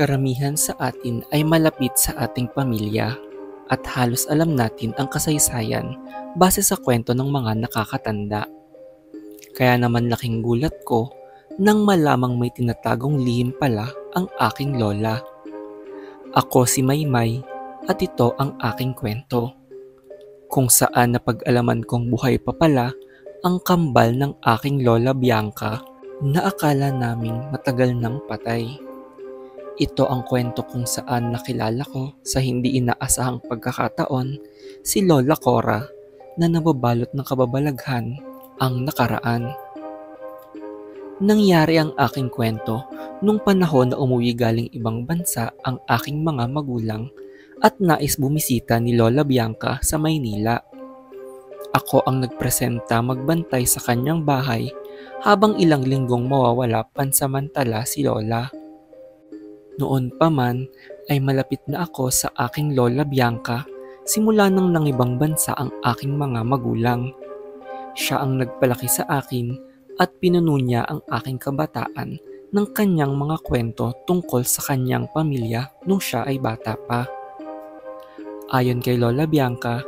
Karamihan sa atin ay malapit sa ating pamilya at halos alam natin ang kasaysayan base sa kwento ng mga nakakatanda. Kaya naman laking gulat ko nang malamang may tinatagong lihim pala ang aking lola. Ako si Maymay at ito ang aking kwento. Kung saan napag-alaman kong buhay pa pala ang kambal ng aking lola Bianca na akala naming matagal nang patay. Ito ang kwento kung saan nakilala ko sa hindi inaasahang pagkakataon si Lola Cora na nababalot ng kababalaghan ang nakaraan. Nangyari ang aking kwento nung panahon na umuwi galing ibang bansa ang aking mga magulang at nais bumisita ni Lola Bianca sa Maynila. Ako ang nagpresenta magbantay sa kanyang bahay habang ilang linggong mawawala pansamantala si Lola. Noon pa man ay malapit na ako sa aking Lola Bianca simula nang nangibang bansa ang aking mga magulang. Siya ang nagpalaki sa akin at pinuno niya ang aking kabataan ng kanyang mga kwento tungkol sa kanyang pamilya nung siya ay bata pa. Ayon kay Lola Bianca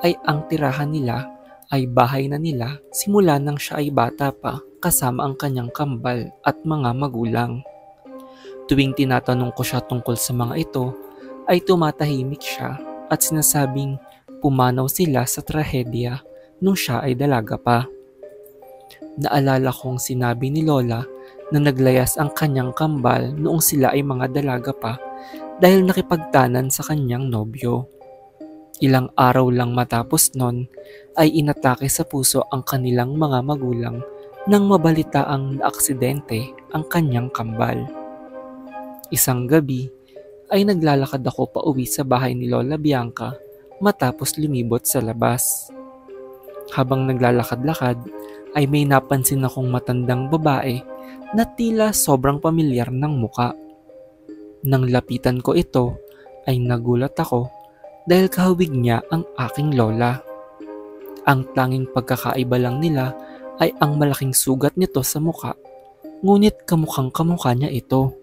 ay ang tirahan nila ay bahay na nila simula nang siya ay bata pa kasama ang kanyang kambal at mga magulang. Tuwing tinatanong ko siya tungkol sa mga ito, ay tumatahimik siya at sinasabing pumanaw sila sa trahedya nung siya ay dalaga pa. Naalala kong sinabi ni Lola na naglayas ang kanyang kambal noong sila ay mga dalaga pa dahil nakipagtanan sa kanyang nobyo. Ilang araw lang matapos nun ay inatake sa puso ang kanilang mga magulang nang mabalitaang naaksidente ang kanyang kambal. Isang gabi ay naglalakad ako pauwi sa bahay ni Lola Bianca matapos lumibot sa labas. Habang naglalakad-lakad ay may napansin akong matandang babae na tila sobrang pamilyar ng muka. Nang lapitan ko ito ay nagulat ako dahil kahawig niya ang aking lola. Ang tanging pagkakaiba lang nila ay ang malaking sugat nito sa muka, ngunit kamukhang kamukha niya ito.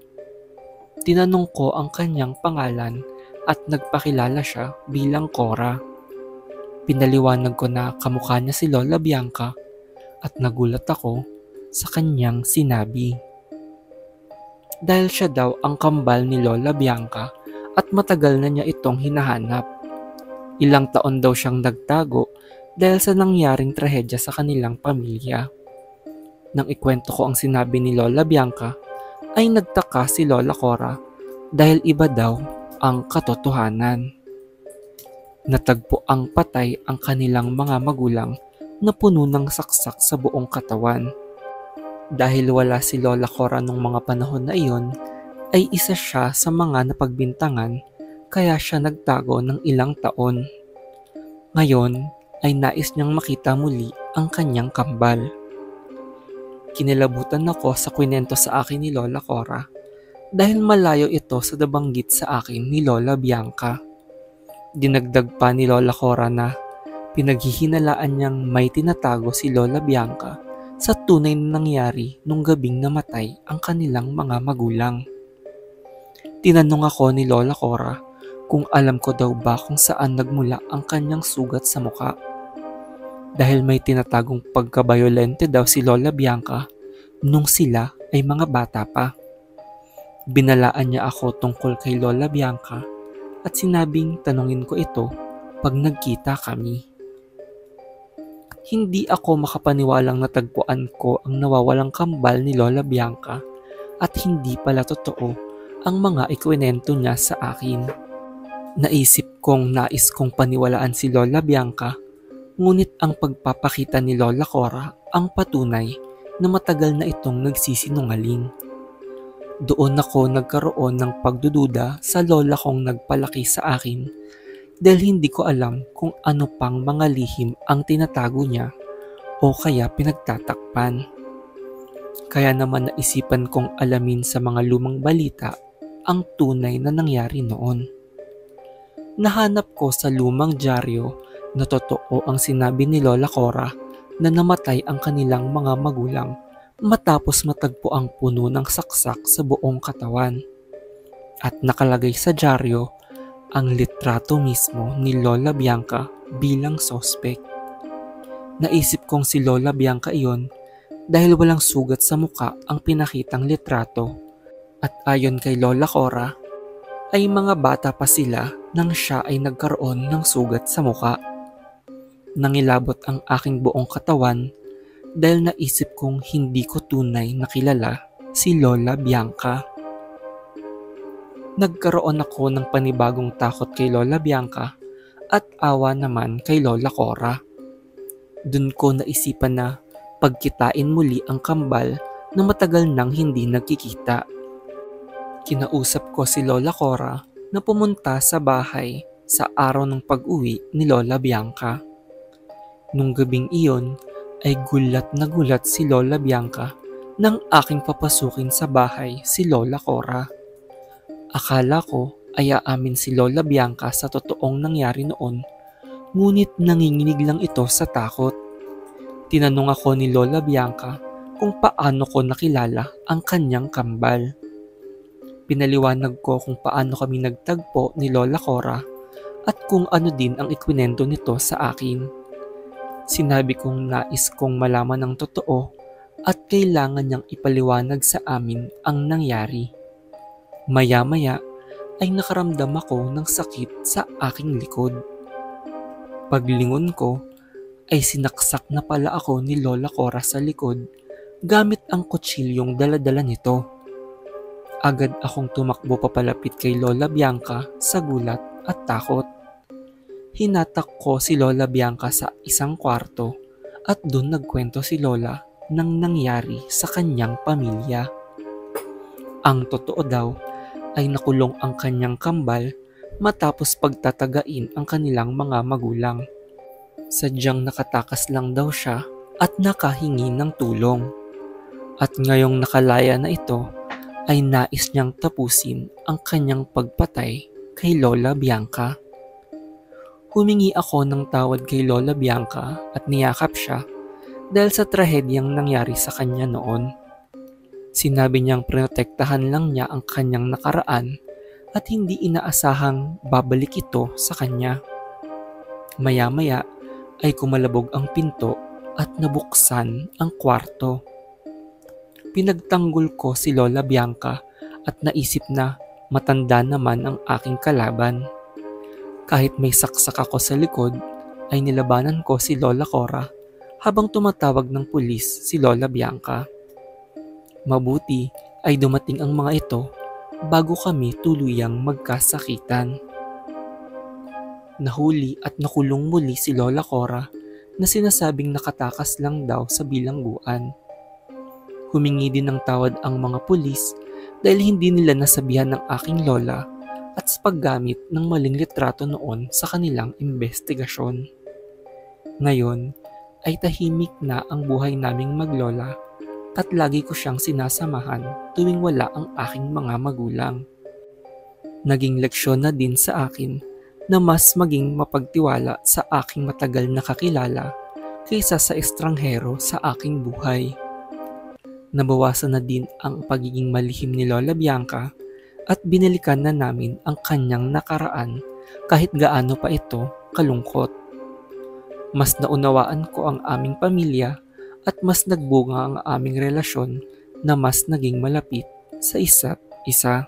Tinanong ko ang kanyang pangalan at nagpakilala siya bilang Cora. Pinaliwanag ko na kamukha niya si Lola Bianca at nagulat ako sa kanyang sinabi. Dahil siya daw ang kambal ni Lola Bianca at matagal na niya itong hinahanap. Ilang taon daw siyang nagtago dahil sa nangyaring trahedya sa kanilang pamilya. Nang ikwento ko ang sinabi ni Lola Bianca, ay nagtaka si Lola Cora dahil iba daw ang katotohanan. Natagpo ang patay ang kanilang mga magulang na puno ng saksak sa buong katawan. Dahil wala si Lola Cora nung mga panahon na iyon, ay isa siya sa mga napagbintangan kaya siya nagtago ng ilang taon. Ngayon ay nais niyang makita muli ang kanyang kambal. Kinilabutan ako sa kwento sa akin ni Lola Cora dahil malayo ito sa nabanggit sa akin ni Lola Bianca. Dinagdag pa ni Lola Cora na pinaghihinalaan niyang may tinatago si Lola Bianca sa tunay na nangyari nung gabing namatay ang kanilang mga magulang. Tinanong ako ni Lola Cora kung alam ko daw ba kung saan nagmula ang kanyang sugat sa muka. Dahil may tinatagong pagkabayolente daw si Lola Bianca nung sila ay mga bata pa. Binalaan niya ako tungkol kay Lola Bianca at sinabing tanungin ko ito pag nagkita kami. Hindi ako makapaniwalang natagpuan ko ang nawawalang kambal ni Lola Bianca at hindi pala totoo ang mga ikwento niya sa akin. Naisip kong nais kong paniwalaan si Lola Bianca, ngunit ang pagpapakita ni Lola Cora ang patunay na matagal na itong nagsisinungaling. Doon ako nagkaroon ng pagdududa sa lola kong nagpalaki sa akin dahil hindi ko alam kung ano pang mga lihim ang tinatago niya o kaya pinagtatakpan. Kaya naman naisipan kong alamin sa mga lumang balita ang tunay na nangyari noon. Nahanap ko sa lumang dyaryo na totoo ang sinabi ni Lola Cora na namatay ang kanilang mga magulang matapos matagpo ang puno ng saksak sa buong katawan. at nakalagay sa dyaryo ang litrato mismo ni Lola Bianca bilang sospek. Naisip kong si Lola Bianca iyon dahil walang sugat sa muka ang pinakitang litrato at ayon kay Lola Cora ay mga bata pa sila nang siya ay nagkaroon ng sugat sa muka. Nangilabot ang aking buong katawan dahil naisip kong hindi ko tunay na kilala si Lola Bianca. Nagkaroon ako ng panibagong takot kay Lola Bianca at awa naman kay Lola Cora. Dun ko naisipan na pagkitain muli ang kambal na matagal nang hindi nagkikita. Kinausap ko si Lola Cora na pumunta sa bahay sa araw ng pag-uwi ni Lola Bianca. Nung gabing iyon ay gulat na gulat si Lola Bianca nang aking papasukin sa bahay si Lola Cora. Akala ko ay aamin si Lola Bianca sa totoong nangyari noon, ngunit nanginginig lang ito sa takot. Tinanong ako ni Lola Bianca kung paano ko nakilala ang kanyang kambal. Pinaliwanag ko kung paano kami nagtagpo ni Lola Cora at kung ano din ang ikwinento nito sa akin. Sinabi kong nais kong malaman ng totoo at kailangan niyang ipaliwanag sa amin ang nangyari. Maya-maya ay nakaramdam ako ng sakit sa aking likod. Paglingon ko ay sinaksak na pala ako ni Lola Cora sa likod gamit ang kutsilyong dala-dala nito. Agad akong tumakbo papalapit kay Lola Bianca sa gulat at takot. Hinatak ko si Lola Bianca sa isang kwarto at doon nagkwento si Lola ng nangyari sa kanyang pamilya. Ang totoo daw ay nakulong ang kanyang kambal matapos pagtatagain ang kanilang mga magulang. Sadyang nakatakas lang daw siya at nakahingi ng tulong. At ngayong nakalaya na ito, ay nais niyang tapusin ang kanyang pagpatay kay Lola Bianca. Humingi ako ng tawad kay Lola Bianca at niyakap siya dahil sa trahedyang nangyari sa kanya noon. Sinabi niyang protektahan lang niya ang kanyang nakaraan at hindi inaasahang babalik ito sa kanya. Maya-maya ay kumalabog ang pinto at nabuksan ang kwarto. Pinagtanggol ko si Lola Bianca at naisip na matanda naman ang aking kalaban. Kahit may saksak ako sa likod, ay nilabanan ko si Lola Cora habang tumatawag ng pulis si Lola Bianca. Mabuti ay dumating ang mga ito bago kami tuluyang magkasakitan. Nahuli at nakulong muli si Lola Cora na sinasabing nakatakas lang daw sa bilangguan. Humingi din ng tawad ang mga pulis dahil hindi nila nasabihan ng aking lola at sa paggamit ng maling litrato noon sa kanilang investigasyon. Ngayon ay tahimik na ang buhay naming maglola at lagi ko siyang sinasamahan tuwing wala ang aking mga magulang. Naging leksyon na din sa akin na mas maging mapagtiwala sa aking matagal na kakilala kaysa sa estranghero sa aking buhay. Nabawasan na din ang pagiging malihim ni Lola Bianca at binalikan na namin ang kanyang nakaraan kahit gaano pa ito kalungkot. Mas naunawaan ko ang aming pamilya at mas nagbunga ang aming relasyon na mas naging malapit sa isa't isa.